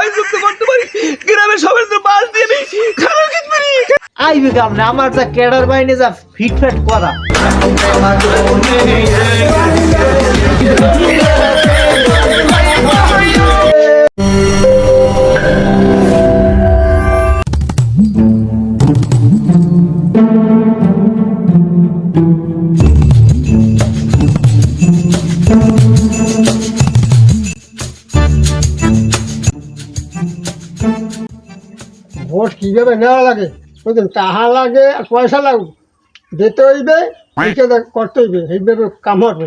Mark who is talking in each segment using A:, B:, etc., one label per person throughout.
A: জয়যুক্ত করতে পারি, গ্রামের সবার জন্য বাস দিয়ে আমি খারাপ খেতে পারি।
B: আইবে কামনে আমার যা ক্যাডার বাইনে যা ফিটফাট করা।
C: ভোট কিভাবে নেওয়া লাগে বুঝলেন, টাকা লাগে আর পয়সা লাগবে, দিতে হইবে করতে হইবে, এইভাবে কাম হবে।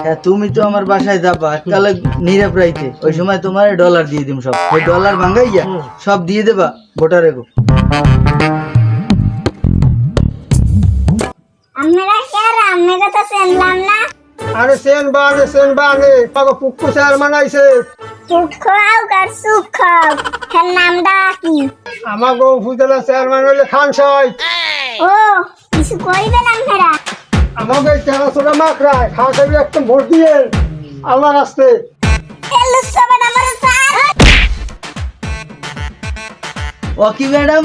D: হ্যাঁ, তুমি তো আমার বাসায় যাবা কালে নীরব রাইতে, ওই সময় তোমার ডলার দিয়ে দিম সব, ওই ডলার ভাঙাইয়া সব দিয়ে দেবা ভোটারে গো।
E: আমরা কারা আমরা তো শুনলাম না।
C: আরে সেন বানে পাগো পুক্কু স্যার মানাইছে।
E: সুখ আও কার সুখ এর নামটা কি?
C: আমার গো ফুজলা স্যার মানাইলে খান সাই।
E: ও কিছু কইবেন আপনারা?
C: আমাকে তেরা সোনা মাকড়া খান সাই একদম ভোট দিয়ে আল্লাহ রাস্তে।
E: এলু সবেন আমার স্যার।
D: ও কি ম্যাডাম,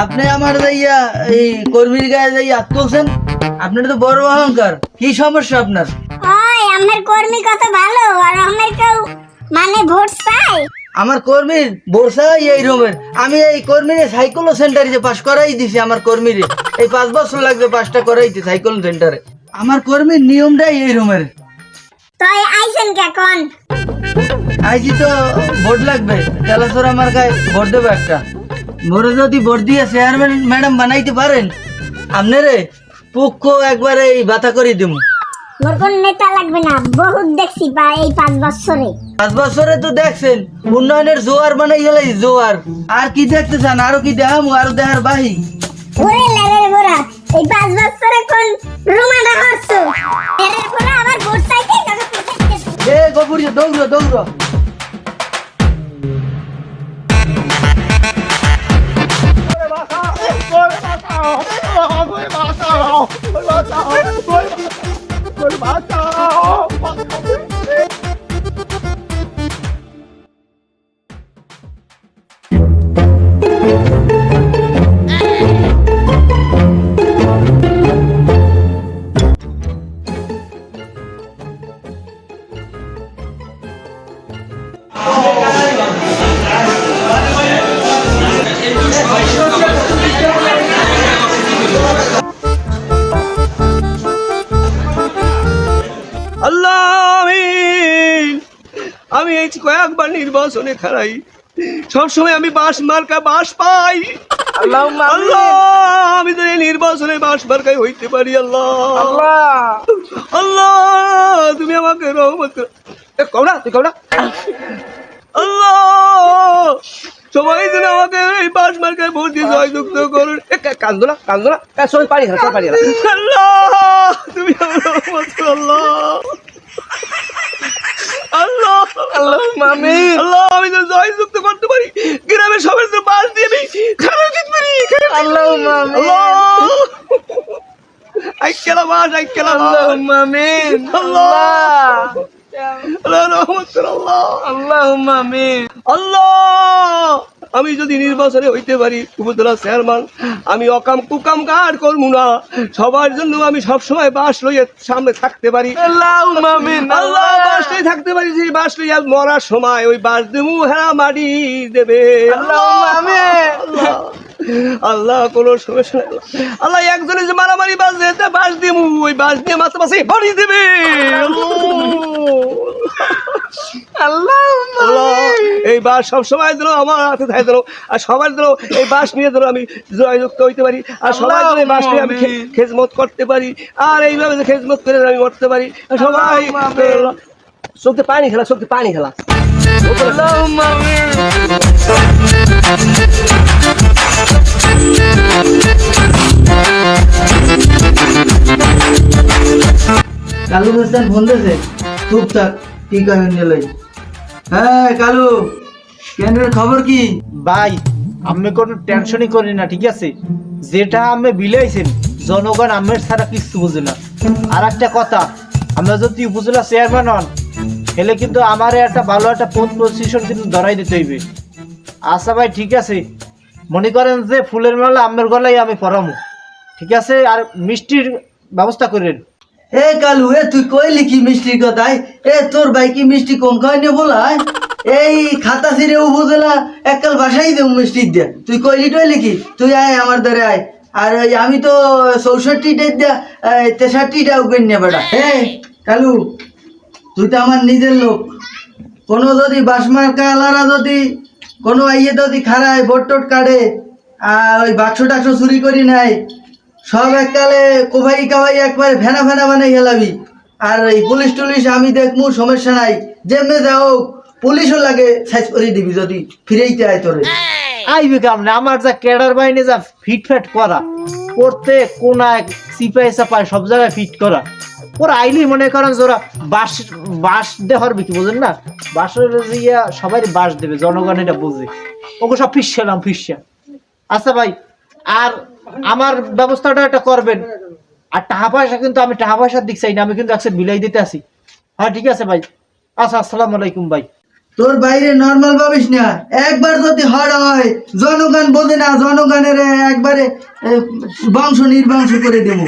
D: আপনি আমার যাইয়া এই কর্মীর গায়ে যাইয়া তুলছেন, আপনার তো বড় অহংকার, কি সমস্যা আপনার?
E: ওই আমার কর্মী কত ভালো আর আমার কেউ মানে ভোট চাই।
D: আমার কর্মীর বর্ষা এই রুমের, আমি এই কর্মীর সাইকেল সেন্টারে যে পাস করাই দিছি, আমার কর্মীর এই 5 বছর লাগবে পাসটা করাইতে সাইকেল সেন্টারে। আমার কর্মীর নিয়মটাই এই রুমের।
E: তুই আইছেন কে কোন?
D: আইজি তো ভোট লাগবে, তেলাসর আমার গায়ে ভোট দেবো একটা। মোরে যদি ভোট দিয়ে চেয়ারম্যান ম্যাডাম বানাইতে পারেন, আপনারে পক্ষ একবারে এই বাতা করে দিব।
E: মোর কোন নেতা লাগবে না, বহুত দেখছি বা এই 5 বছরে।
D: 5 বছরে তো দেখছেন উন্নয়নের জোয়ার বানাই গেলে জোয়ার, আর কি দেখতে চান? আরো কি দেখামু? আরো দেখার বাহি?
E: ওরে লেরের গোরা, এই 5 বছরে কোন রুমাডা হরছো? লেরের গোরা আমার ভোট চাইতে কাকে পুছাইতেছ?
D: এ গপুরিয়া দৌড়ো দৌড়ো।
A: আল্লাহ আমিন। আমি এই কয়েকবার নির্বাচনে খারাই, সবসময় আমি বাস মার্কা বাস পাই। আল্লাহ আমি তো এই নির্বাচনে বাস মার্কাই হইতে পারি। আল্লাহ আল্লাহ তুমি আমাকে রহমত করো। কওনা তুই কওনা। আল্লাহ সবাই যেন আমাকে এই বাস মার্কায় ভোট দিয়ে জয়যুক্ত করুন। কান্দো না সবাই পানি খেলা আল্লাহ তুমি আমার রহমত করো। আল্লাহ আল্লাহ মামি আল্লাহ আমি তো জয়যুক্ত করতে পারি, গ্রামের সবার জন্য বাস দিয়ে আমি খারাপ খেতে পারি। আল্লাহ মামি আইকেলা আল্লাহ মামি আল্লাহ আল্লাহ রহমত করো। আল্লাহ মামি আল্লাহ আমি যদি নির্বাচনে হইতে পারি উপজেলা চেয়ারম্যান, আমি অকাম কুকাম কার করবো না, সবার জন্য আমি সবসময় বাস লইয়ে সামনে থাকতে পারি। আল্লাহ বাস লই থাকতে পারি, সেই বাস লইয়া মরার সময় ওই বাস দেবো হেরা মাটি দেবে। আল্লাহ কোনো সমস্যা নেই। আল্লাহ একজনে যে মারামারি বাস দেয় বাস দেবো, ওই বাস দিয়ে মাথা মাসে বাড়ি দেবে। আল্লাহ এই বাস সবসময় যেন আমার হাতে থাকে যেন, আর সবার যেন এই বাস নিয়ে যেন আমি জয়যুক্ত হইতে পারি, আর সবাই যেন এই বাস নিয়ে আমি খেজমত করতে পারি, আর এইভাবে যে খেজমত করে আমি করতে পারি। সবাই চোখে পানি খেলা
D: কালু হাসান ফোন দিয়েছে, চুপ থাক, কি করেন নিলে? হ্যাঁ কালু, কেন্দ্রের খবর কি?
B: ভাই আমি কোনো টেনশনই করি না, ঠিক আছে? যেটা আমি বিলাইছেন জনগণ আমের ছাড়া কিছু বুঝে না। আর একটা কথা, আমরা যদি উপজেলা চেয়ারম্যান হন এলে কিন্তু আমার একটা ভালো একটা পজিশন কিন্তু ধরাই দিতে হইবে। আচ্ছা ভাই ঠিক আছে, মনে করেন যে ফুলের মালা আমের গলায় আমি পরামু, ঠিক আছে? আর মিষ্টির ব্যবস্থা করেন।
D: এ কালু, এ তুই কইলি কি মিষ্টির কথায়? এ তোর ভাই কি মিষ্টি কম খাওয়াই নে বলাই? এই খাতা ছিঁড়ে উপজেলা এককাল বাসাই দেব মিষ্টি দিয়া। তুই কইলি টইলি কি? তুই আয় আমার দ্বারে আয়। আর ওই আমি তো 64টা দিয়া 63টা উকেন নিয়ে বেটা। এ কালু, তুই তো আমার নিজের লোক। কোনো যদি বাসমার্কা আলারা যদি কোনো আইয়ে যদি খারায় ভোট টোট কাটে আর ওই বাক্স টাক্স চুরি করি নাই, সব এককালে কোভাই কাভাই একবারে ফেনা ফেনা বানাই হেলাবি। আর এই পুলিশ টুলিশ আমি দেখমু, সমস্যা নাই। যেমনে যাও পুলিশও লাগে সাইজ করে দিবি যদি ফিরেইতে আয় তোরে।
B: আইবে কামনে আমার যা ক্যাডার বাইনে যা ফিটফাট করা, প্রত্যেক কোনায় সিপাই সাপাই সব জায়গায় ফিট করা। ওরা আইলি মনে করেন যে ওরা বাস বাস দেওয়ার কি বোঝেন না, বাসের ইয়া সবাই বাস দেবে, জনগণ এটা বুঝে। ওকে সব ফিসছিলাম ফিসা। আচ্ছা ভাই, আর আমার ব্যবস্থাটা একটা করবেন। আর টাকা পয়সা কিন্তু আমি টাকা পয়সার দিক চাই না, আমি কিন্তু একসাথে বিলাই দিতে আসি। হ্যাঁ ঠিক আছে ভাই। আচ্ছা, আসসালামু আলাইকুম ভাই।
D: তোর বাইরে নর্মাল ভাবিস না। একবার যদি হড় হয় জনগণ বোঝে না, জনগণের একবারে বংশ নির্বংশ করে দেব।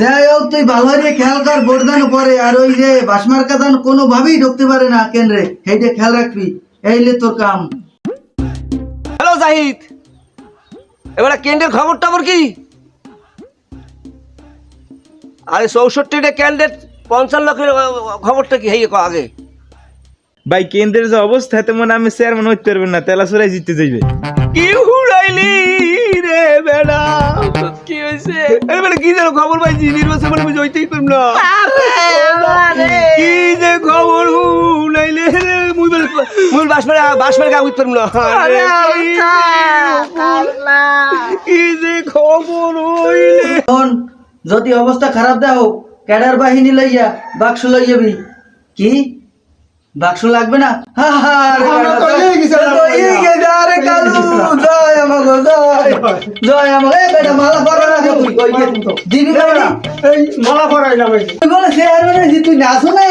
D: যাই হোক, তুই ভালো রে খেয়াল কর, ভোটদান পরে। আর ওই যে বাসমার্কা দান কোনোভাবেই ঢুকতে পারে না কেন্দ্রে, সেইটা খেয়াল রাখবি। এইলে তোর কাম।
A: হ্যালো জাহিদ, এবারে কেন্দ্রের খবর টবর কি? আরে 64টা ক্যান্ডিডেট 50 লাখের খবরটা কি? হেই আগে
F: ভাই কেন্দ্রের যে অবস্থা, তেমন আমি চেয়ারম্যান হইতে পারবেন না, তেলাসুরাই জিততে যাইবে।
A: কি হুড়াইলি রে বেড়া, কি হয়েছে? এবারে কি যেন খবর পাইছি, নির্বাচন মানে আমি জয়তেই পারব না। কি যে খবর হুড়াইলে রে, মুই বাসমার গা উঠতে পারব না। কি যে খবর হইলে,
D: শোন, যদি অবস্থা খারাপ দাও ক্যাডার বাহিনী লইয়া বাক্স লইয়াবি। কি বাক্স লাগবে না? জয় আমাকে বেটা মালা পরা না দিবি
C: এই মালা পরাইলাম এই যে।
D: বলে চেয়ারম্যান তুই নাচো না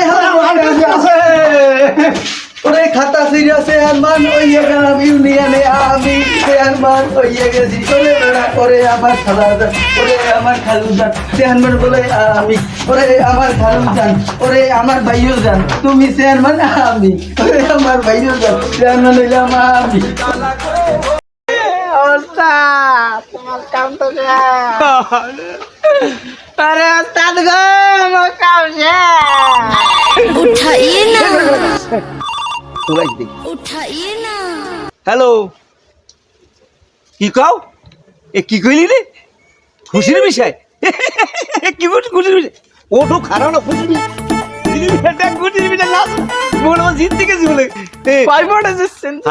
D: ওরে খাতা সিরিয়া চেয়ারম্যান হইয়া গেলাম ইউনিয়নে, আমি চেয়ারম্যান হইয়া গেছি। ওরে বেড়া, ওরে আমার খালাজান, ওরে আমার খালুজান, চেয়ারম্যান বলে আমি, ওরে আমার খালুজান, ওরে আমার ভাইও জান, তুমি চেয়ারম্যান আমি, ওরে আমার ভাইও জান, চেয়ারম্যান হইলাম আমি।
B: তোমার কাম তো আরে ওস্তাদ গো, আমার কাম
E: उठाइए ना
A: উড়াই দে।
E: उठाइए ना
A: হ্যালো, কি কও? এ কি কইলি রে? খুশির বিষয়? কি বলছিস খুশির বিষয়? ওটো খারাপ না, খুশির বিষয়। খুশির বিষয় না, বলে জিততে গেছি বলে।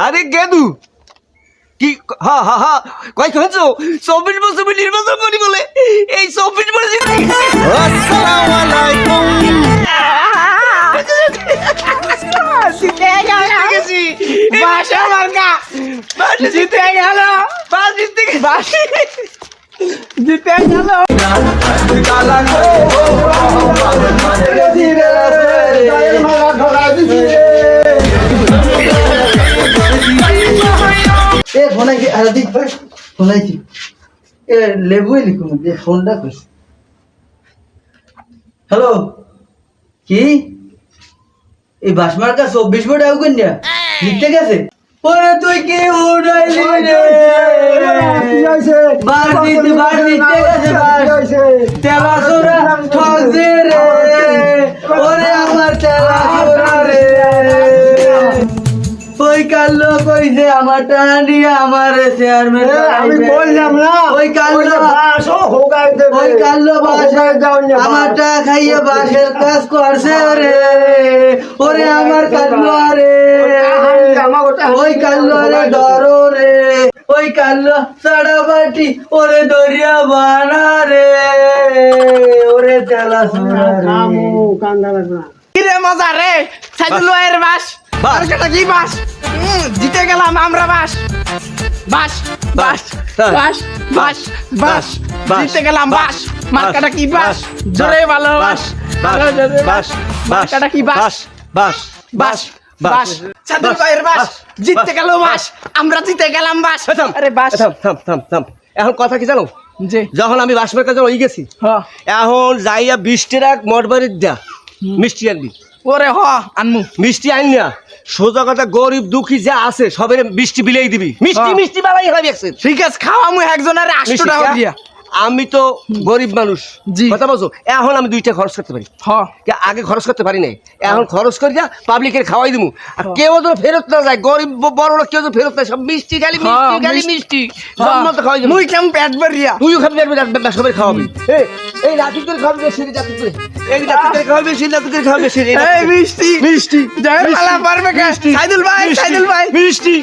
A: আরে গেদু কি? হা হা হা, কই কইছো 24 বছর নির্বাচন করি বলে, এই 24 বছর জিততে গেছি। আসসালামু আলাইকুম। বাসা মার্কা বাস জিতে গেল, বাস জিতে গেল, বাস জিতে গেল।
D: এ ফোনাই কি আরে দিক ভাই ফোনাই কি এ লেবুই লিখুন যে ফোনটা কইছ। হ্যালো, কি এই বাসমার্কা 24 বড় আউ কন্যা লিখতে গেছে? ওরে তুই কি উড়াইলি রে? বাস দিতে গেছে, বাস তেলাসুরা ঠকছে রে, ওরে আমার তেলাসুরা রে। ওই কাল্লো কইছে আমার টাকা নিয়ে আমার চেয়ারম্যান
C: আমি বললাম না
D: ওই কাল্লো
C: বাসও হোগাই দেবে।
D: ওই কাল্লো বাস আমার টাকা খাইয়ে বাসের কাজ করছে রে, ওরে আমার কাল্লো রে, ওই কাল্লো রে ডরো রে, ওই কাল্লো সাড়া বাটি ওরে দরিয়া বানা রে, ওরে তেলা সোনা
C: কামু কান্দা লাগবে না।
G: কিরে মজা রে, সাইদুল ভাইয়ের বাস, মার্কাটা কি বাস? জিতে গেলাম আমরা, বাস বাস বাস বাস বাস বাস জিতে গেলাম, বাস মার্কাটা কি বাস? জোরে ভালো বাস, ভালো জোরে বাস, মার্কাটা কি বাস?
A: বাস
G: বাস বাস সাইদুল ভাইয়ের বাস জিততে গেল বাস আমরা জিতে গেলাম বাস আরে বাস
A: থাম থাম থাম থাম এখন কথা কি জানো
G: জি
A: যখন আমি বাস মার্কা ওই গেছি
G: হ্যাঁ
A: এখন যাইয়া 20 টাকা মঠবাড়ির দা মিষ্টি আনবি
G: ওরে হ আনমু
A: মিষ্টি আইন না সোজা কথা গরিব দুঃখী যা আছে সবের মিষ্টি বিলাই দিবি মিষ্টি
G: হ্যাঁ।
A: মিষ্টি বালাই খাবি একসের
G: ঠিক আছে খাওয়ামু একজনের 800 টাকা দিয়া
A: আমি তো গরিব মানুষ
G: জি।
A: কথা বলছো এখন আমি 2টা খরচ করতে পারি
G: হ
A: আগে খরচ করতে পারি নাই এখন খরচ করি যা পাবলিকের খাওয়াই দিমু আর কেউ তো ফেরত না যায় গরিব বড় লোক কেউ তো ফেরত না সব মিষ্টি খালি মিষ্টি খালি মিষ্টি জন্মতে খাওয়াই দিমু
G: মুই কেমন পেট ভরিয়া
A: তুইও খাবি আর সবাই খাওয়াবি এই রাজু করে খাওয়াবি বেশি জাতি করে এই জাতি করে খাওয়াবি বেশি জাতি করে খাওয়াবি বেশি
G: এই মিষ্টি
A: মিষ্টি
G: জয় মালা পারবে কে সাইদুল ভাই
A: মিষ্টি